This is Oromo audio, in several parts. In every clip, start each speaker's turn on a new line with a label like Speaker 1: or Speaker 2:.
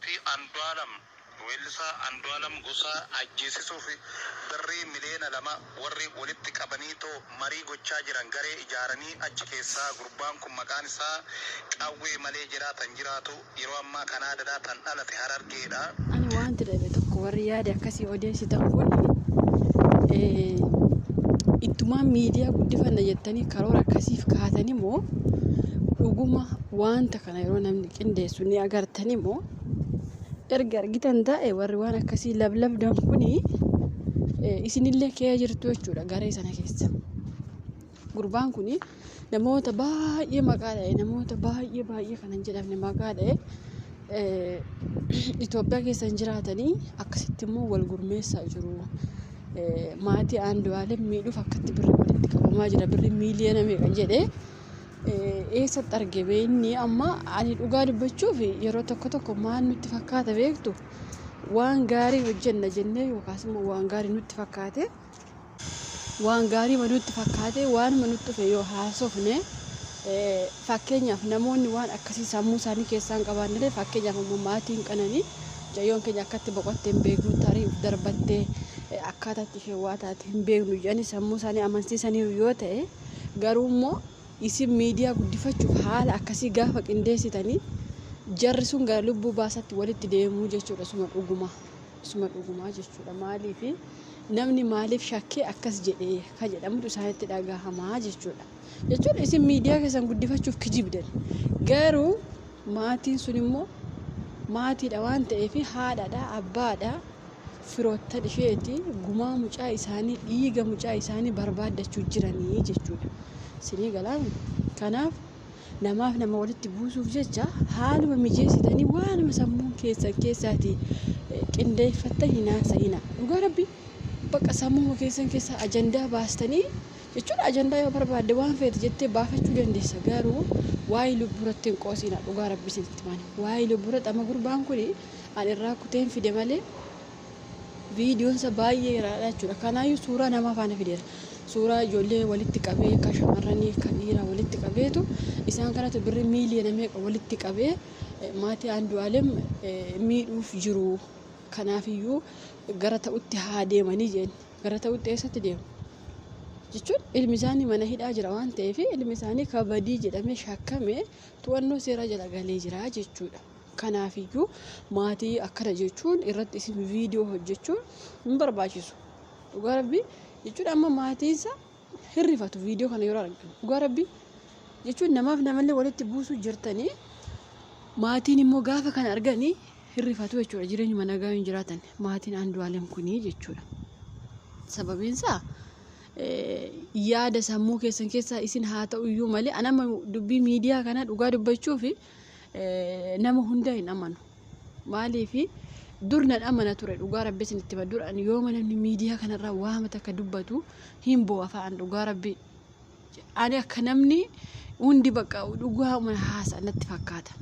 Speaker 1: fi Andu'aalam weellisaa Andu'aalam Gosaa ajjeesisuuf birrii miliyoona 2 warri walitti qabaniitoo marii gochaa jiran garee ijaaranii achi keessaa gurbaan kun maqaan isaa Qawwee malee jiraatan jiraatu yeroo ammaa Kanaadaadhaa tan dhalate Harargeedha.
Speaker 2: Ani waan jedhe tokko warri yaade akkasii odeessitan kun ittumaan miidiyaa guddifanna jettanii karoora akkasiif kaatanii moo dhuguma wanta kana yeroo namni qindeessu ni agartanii moo erga argitan ta'e warri waan akkasii lablabdan kuni isinillee kee jirtu jechuudha garee sana keessa. Gurbaan kuni namoota baay'ee maqaa dha'e namoota baay'ee kanan jedhamne maqaa dha'e Itoophiyaa keessa jiraatanii akkasitti immoo wal gurmeessaa jiru. Maatii Andu'aalam miidhuuf akkatti birri walitti qabamaa jira birri miliyoona meeqa jedhee eessatti arge beekni amma ani dhugaa dubbachuuf yeroo tokko maal nutti fakkaata beektu waan gaarii hojjenna jennee yookaas immoo waan gaarii nutti fakkaate waanuma nutti dhufe yoo haasofne fakkeenyaaf namoonni waan akkasii sammuu isaanii keessaan qabaannillee fakkeenyaaf immoo maatiin qananii jayyoon keenya akkatti boqottee hin beeknu tarii uf darbattee akkaataatti ishee waa taate hin beeknu jedhanii sammuu isaanii amansiisaniiru yoo ta'e garuu immoo isin miidiyaa guddifachuuf haala akkasii gaafa qindeessitanii jarri sun gara lubbuu baasatti walitti deemuu jechuudha suma dhugumaa jechuudha. Maaliif namni maaliif shakkee akkas jedhee ka jedhamutu isaanitti dhagahamaa jechuudha isin miidiyaa keessan guddifachuuf kijibdan garuu maatiin sun immoo maatiidha waan ta'eef haadhaadha abbaadha firoottan isheeti gumaa mucaa isaanii dhiiga mucaa isaanii barbaaddachuu jiranii jechuudha. Sinii galaan kanaaf namaaf nama walitti buusuuf jecha haaluma mijeessitanii waanuma sammuun keessaati qindeeffatta hinaasa'ina dhugaa rabbi bakka sammuu keessaa ajandaa baastanii jechuudha. Ajandaa yoo barbaadde waan feete jettee baafachuu dandeessa garuu waa'ee lubbuuratti hin qoosina dhugaa rabbi isinitti maani waa'ee lubbuuratti amma gurbaan kun ani irraa kuteen fide malee viidiyoonsa baay'ee iraadha jechuudha. Kanaayyuu suuraa nama faana fideera. Suuraa ijoollee walitti qabee ka shamarranii ka dhiiraa walitti qabeetu isaan kanatu birri miliyoona meeqa walitti qabee maatii Andu'aalam miidhuuf jiru. Kanaafiyyuu gara ta'utti haa deemanii jeen gara ta'utti eessatti deemu jechuun ilmi isaanii mana hidhaa jira waan ta'eef ilmi isaanii kabadii jedhamee shakkame to'annoo seeraa jala galee jira jechuudha. Kanaafiyyuu maatii akkana jechuun irratti isin viidiyoo hojjechuun hin barbaachisu dhugaa rabbi jechuudha. Amma maatiinsa hirrifatu viidiyoo kana yeroo argan dhugaa rabbi jechuun namaaf namallee walitti buusuu jirtanii maatiin immoo gaafa kana arganii hirrifatu jechuudha. Jireenya mana gahaa hin jiraatan maatiin Andu'aalam kunii jechuudha. Sababiinsaa yaada sammuu keessan keessaa isin haa ta'u iyyuu malee anama dubbii miidiyaa kana dhugaa dubbachuuf nama hunda hin amanu. Maaliif dur nan amana ture dhugaa rabbi isinitti madduudhaan yoo namni miidiyaa kanarraa waama takka dubbatu hin bo'u afaan dhugaa rabbi ani akka namni hundi bakka dhugaa mana haasaa natti fakkaata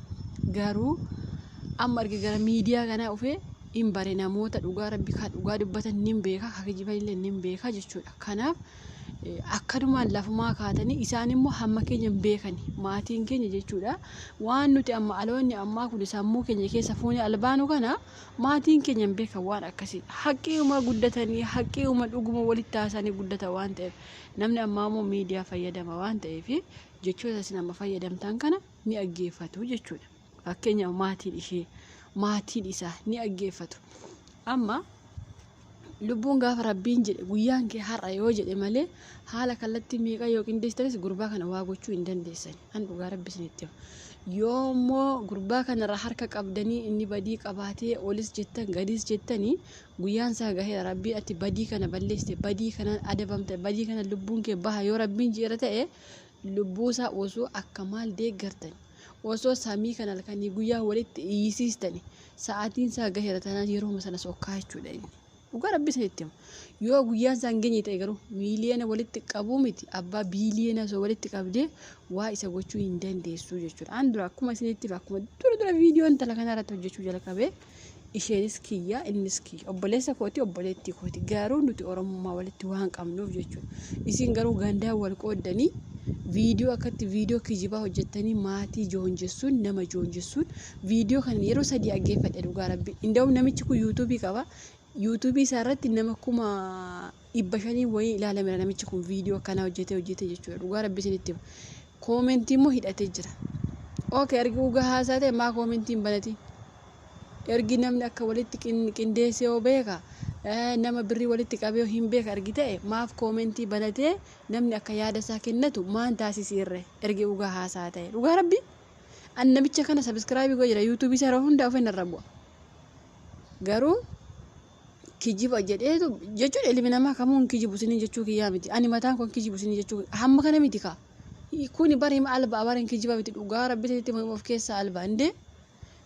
Speaker 2: garuu amma arge gara miidiyaa kana dhufee hin bare namoota dhugaa rabbi ka dhugaa dubbatan nin beeka ka kijibanillee nin beeka jechuudha. Kanaaf akkanumaan lafumaa kaatanii isaan immoo hamma keenya hin beekani maatiin keenya jechuudha. Waan nuti amma aloonni ammaa kun sammuu keenya keessa fuunee albaanu kana maatiin keenya hin beekan waan akkasii haqqiuma guddatanii haqqiuma dhuguma walitti haasanii guddata waan ta'eef namni ammaa immoo miidiyaa fayyadama waan ta'eef jechoota isin amma fayyadamtan kana ni dhaggeeffatu jechuudha. Fakkeenyaaf maatiin isaa ni dhaggeeffatu. Amma lubbuun gaafa rabbiin jedhe guyyaan kee har'a yoo jedhe malee haala kallattii meeqa yoo qindeessitanis gurbaa kana waa gochuu hin dandeessani. An dhugaa rabbi isinitti hima. Yoommoo gurbaa kanarra harka qabdanii inni badii qabaatee olis jettan gadis jettanii guyyaan isaa gahee rabbii ati badii kana balleessite badii kana adabamte badii kana lubbuun kee baha yoo rabbiin jeera ta'e lubbuusaa osoo akka maal deeggartani osoo samii kana halkanii guyyaa walitti iyyisiistani sa'aatiin isaa gaheera tanaan yeroo sana sokkaa jechuudha inni. Dhugaa rabbi isinitti hima. Yoo guyyaan isaan geenye ta'e garuu miiliyoona walitti qabuu miti abbaa biiliyoona osoo walitti qabdee waa isa gochuu hin dandeessu jechuudha. An dura akkuma isinitti akkuma dura viidiyoon tala kana irratti hojjechuu jalqabee isheenis kiyya innis kiyya obboleessa kooti obboleettii kooti garuu nuti oromummaa walitti waan qabnuuf jechuudha. Isin garuu gandaan wal qooddanii viidiyoo akkatti viidiyoo kijibaa hojjettanii maatii joonjessuun nama joonjessuun viidiyoo kan yeroo sadii dhaggeeffadhe dhugaa rabbi. Inda'u namichi kun yuutuubii qaba. Yuutuubii isaa irratti nama 500 wayii ilaalamera namichi kun viidiyoo akkana hojjete jechuudha. Dhugaa rabbi isinitti koomentii immoo hidhatee jira. Okay, ergi uga haasaa ta'e maa koomentiin banati. Ergi namni akka walitti qindeessee yoo beeka nama birrii walitti qabee hin beeka ergi ta'e maaf koomentii banatee namni akka yaada isaa kennatu maan taasisiirre ergi uga haasaa ta'e. Dhugaa rabbi an namicha kana subscribe go jira yuutuubii isaa hunda ofeen irra bu'a. Garuu kijiba jedheetu jechuudha ilmi namaa kamuun kijibu sinin jechuu kiyyaa miti. Ani mataan kon kijibu sinin jechuu hamma kana miti ka. Kuni bari ma alba barin kijiba miti dhugaa rabbi itti of keessa alba inde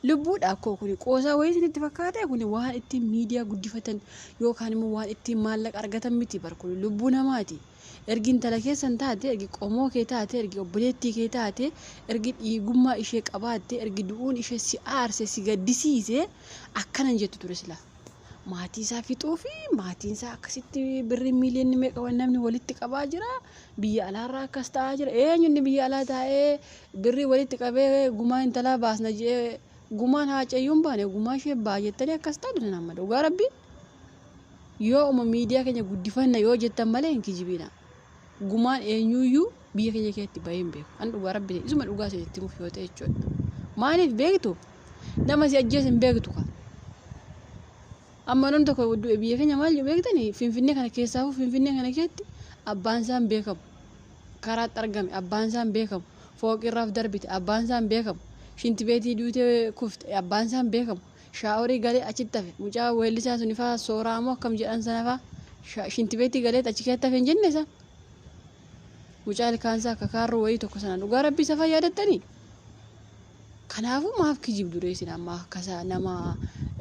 Speaker 2: lubbuudha akkoo kuni qoosaa wayii isinitti fakkaate kuni waan ittiin miidiyaa guddifatan yookaan immoo waan ittiin maallaqa argatan miti bar kuni lubbuu namaati. Ergi intala keessan taate ergi qomoo kee taate ergi obboleettii kee taate ergi dhiigummaa ishee qabaatte ergi du'uun ishee si aarse si gaddisiise akkanan jettu ture sila. Maatii isaa fixuu fi maatiin isaa akkasitti birrii miiliyoonni meeqa waan namni walitti qabaa jira biyya alaarraa akkas ta'aa jira eenyuun biyya alaa taa'ee birrii walitti qabee gumaa intalaa baasna jee gumaan haacayyuun baane gumaa ishee baay'attanii akkas taatu nama dhugaa rabbi yoo miidiyaa keenya guddifanna yoo jettan malee hin kijibiina gumaan eenyuyyuu biyya keenya keessatti bahee hin beeku an dhugaa rabbi isuma dhugaa isinitti muuf yoo ta'e jechuudha maaliif beektu nama si ajjeese hin beektu ka amma namni tokko biyya keenya maal beektanii finfinnee kana keessaafu finfinnee kana keessatti abbaan isaa hin beekamu karaatti argame abbaan isaa hin beekamu fooqirraaf darbite abbaan isaa hin beekamu shinti beetii duutee kufte abbaan isaa hin beekamu shaaworii galee achitti hafe mucaa weellisaa sun ifaa sooraamoo akkam jedhan sana faa shinti beetii galee achi keessatti hafe hin jenne isa mucaa ilkaansaa akka kaarroo wayii tokko sana dhugaa rabbi isa fayyadattanii kanaafuu maaf kijibdu reessin amma akkasa nama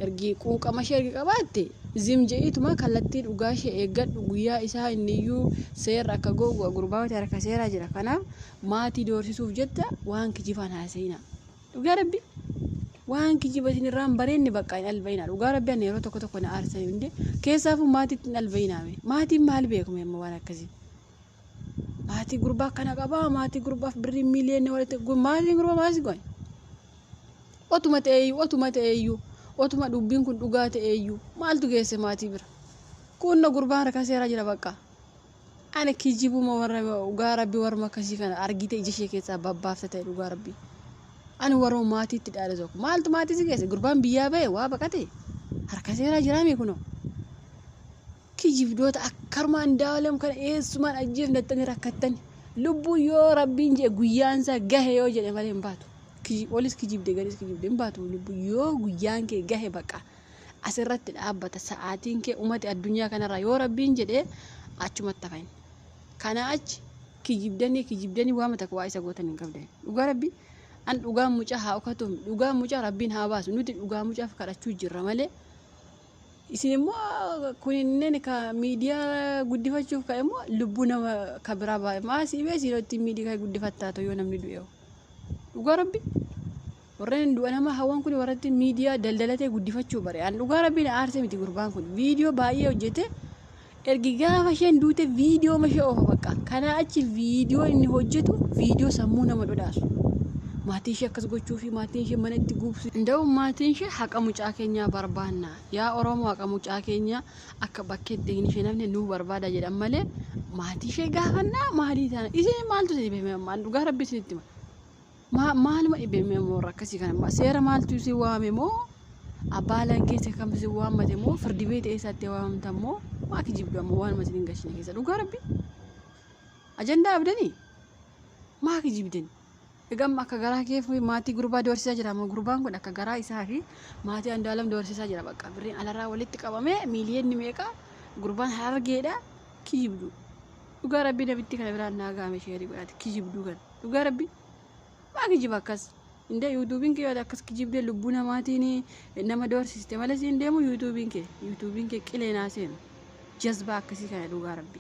Speaker 2: ergi quuqama ishee ergi qabaatte zim je'ituma kallattii dhugaa ishee eeggadhu guyyaa isaa inniyyuu seera akka googu gurbaawati harka seeraa jira kanaaf maatii doorsisuuf jetta waan kijibaan haasa'ina dhugaa rabbi waan kijiba isinirraan bareenni bakka hin albayina dhugaa rabbi anna yeroo tokko na aarsa hunde keessaafu maatiitti hin albayinaame maatiin maal beekume amma waan akkasii maatii gurbaa kana qabaa maatii gurbaaf birrii miiliyoonni walitti maatiin gurbaa maasii goone otuma ta'eeyyuu otuma dubbiin kun dhugaa ta'eeyyuu maaltu geesse maatii bira kunna gurbaan harka seeraa jira bakka ani kijibuma warra dhugaa rabbi warma akkasii kana argite ija ishee keessaa babbaafta ta'e dhugaa rabbi ani warra maatiitti dhaala tokko maaltu maatii si geesse gurbaan biyyaa ba'e waa baqate harka seeraa jiraame kuno kijibdoota akkarmaan daalam kana eessumaan ajjeefnattanii rakkattani lubbuu yoo rabbiin jee guyyaansaa gahe yoo jedhe malee hin baatu olis kijibde garis kijibde hin baatu lubbuu yoo guyyaan kee gahe baqa asirratti dhaabbata sa'aatiin kee ummati addunyaa kanarraa yoo rabbiin jedhe achumatti hafain kana achi kijibdanii waa mata waa isa gootan hin qabdan dhugaa rabbi an dhugaa mucaa haa ukatum dhugaa mucaa rabbiin haa baasu nuti dhugaa mucaaf kadhachuu jirra malee isin immoo kunneen ka miidiyaa guddifachuuf ka'e immoo lubbuu nama kabiraa baay'ee maasii beesirotti miidiyaa guddifattaa ta'u yoo namni du'e dhugaa rabbi warreen du'a nama hawaan kun warratti miidiyaa daldalatee guddifachuu bare an dhugaa rabbiin aarse miti gurbaan kun viidiyoo baay'ee hojjete ergi gaafa isheen duute viidiyoo mashee oofa bakka kana achi viidiyoo inni hojjetu viidiyoo sammuu nama dhodhaasu maatiin ishee akkas gochuu fi maatiin ishee mana itti guubsu inda'u maatiin ishee haqa mucaa keenyaa barbaanna yaa oromoo haqa mucaa keenyaa akka bakkeetti hin ishee namni nuu barbaada jedhan malee maatii ishee gaafannaa maalii taana isin maaltu isin dhibame ammaan dhugaa rabbi isinitti maaluma dhibame moo rakkasii kana seera maaltu isin waame moo abbaa langeesse kam isin waammate moo firdi beete eessaatti waamta moo maa kijibdu ammoo waan masin hin gashine keessa dhugaa rabbi ajandaa abdanii maa kijibdanii Egam akka garaa keef maatii gurbaa doorsisaa jira amma gurbaan kun akka garaa isaa fi maatii andaalam doorsisaa jira bakka birriin alarraa walitti qabame miiliyoonni meeqa gurbaan hargeedha kijibdu dhugaa rabbi nabitti kana biraan naagaame sheerii godhate kijibdu kan dhugaa rabbi maa kijiba akkas inde yuutuubiin kee yoo akkas kijibdee lubbuu namaatiin nama doorsiste malee siin deemu yuutuubiin kee qilee naaseen jazbaa akkasii kana dhugaa rabbi